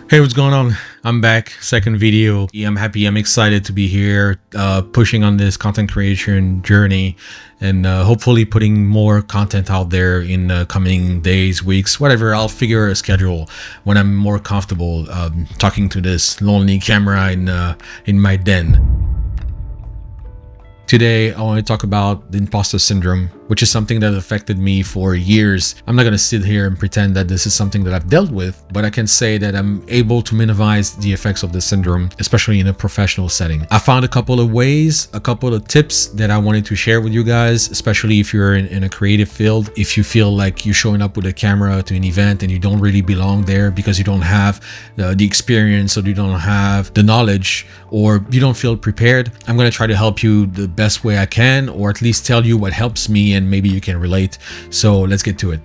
Hey, what's going on? I'm back, second video. I'm happy, I'm excited to be here, pushing on this content creation journey and hopefully putting more content out there in the coming days, weeks, whatever. I'll figure a schedule when I'm more comfortable talking to this lonely camera in my den. Today, I want to talk about the imposter syndrome, which is something that affected me for years. I'm not going to sit here and pretend that this is something that I've dealt with, but I can say that I'm able to minimize the effects of the syndrome, especially in a professional setting. I found a couple of ways, a couple of tips that I wanted to share with you guys, especially if you're in a creative field. If you feel like you're showing up with a camera to an event and you don't really belong there because you don't have the experience or you don't have the knowledge or you don't feel prepared, I'm going to try to help you the best way I can, or at least tell you what helps me and maybe you can relate. So let's get to it.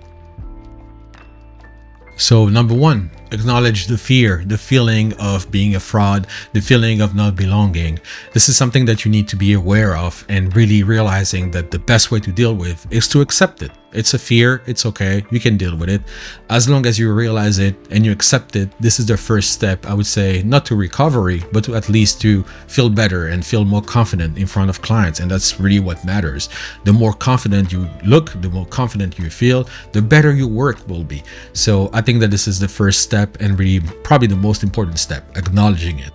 So number one, acknowledge the fear, the feeling of being a fraud, the feeling of not belonging. This is something that you need to be aware of and really realizing that the best way to deal with is to accept it. It's a fear. It's okay. You can deal with it. As long as you realize it and you accept it, this is the first step, I would say, not to recovery, but to at least to feel better and feel more confident in front of clients. And that's really what matters. The more confident you look, the more confident you feel, the better your work will be. So I think that this is the first step and really probably the most important step, acknowledging it.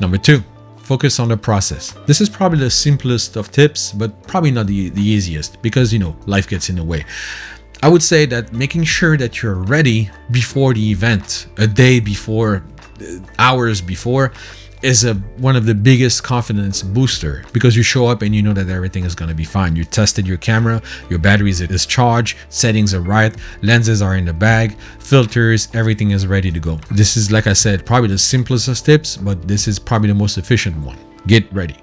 Number two, focus on the process. This is probably the simplest of tips, but probably not the easiest because, life gets in the way. I would say that making sure that you're ready before the event, a day before, hours before, is one of the biggest confidence booster because you show up and you know that everything is going to be fine. You tested your camera, your batteries is charged, settings are right, lenses are in the bag, filters, everything is ready to go. This is, like I said, probably the simplest of tips, but this is probably the most efficient one. Get ready.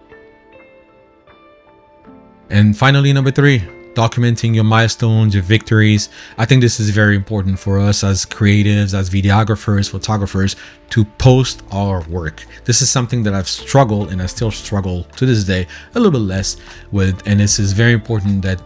And finally, number three, documenting your milestones, your victories. I think this is very important for us as creatives, as videographers, photographers, to post our work. This is something that I've struggled and I still struggle to this day a little bit less with, and this is very important that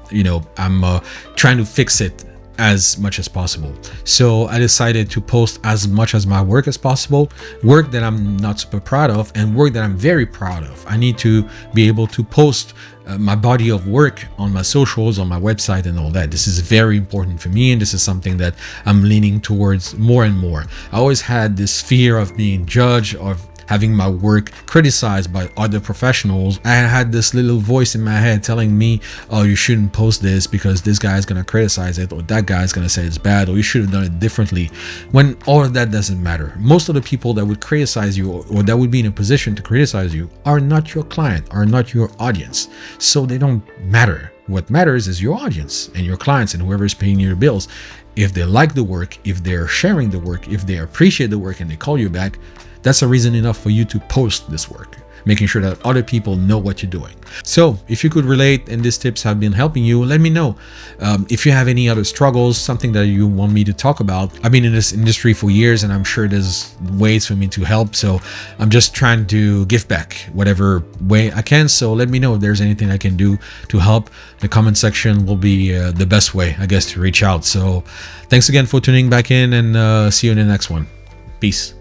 I'm trying to fix it as much as possible. So I decided to post as much as my work as possible, work that I'm not super proud of and work that I'm very proud of. I need to be able to post my body of work on my socials, on my website and all that. This is very important for me, and this is something that I'm leaning towards more and more. I always had this fear of being judged, of having my work criticized by other professionals. I had this little voice in my head telling me, oh, you shouldn't post this because this guy is going to criticize it, or that guy is going to say it's bad, or you should have done it differently, when all of that doesn't matter. Most of the people that would criticize you or that would be in a position to criticize you are not your client, are not your audience. So they don't matter. What matters is your audience and your clients and whoever is paying your bills. If they like the work, if they're sharing the work, if they appreciate the work and they call you back, that's a reason enough for you to post this work, making sure that other people know what you're doing. So if you could relate and these tips have been helping you, let me know. If you have any other struggles, something that you want me to talk about. I've been in this industry for years and I'm sure there's ways for me to help. So I'm just trying to give back whatever way I can. So let me know if there's anything I can do to help. The comment section will be the best way, I guess, to reach out. So thanks again for tuning back in, and see you in the next one. Peace.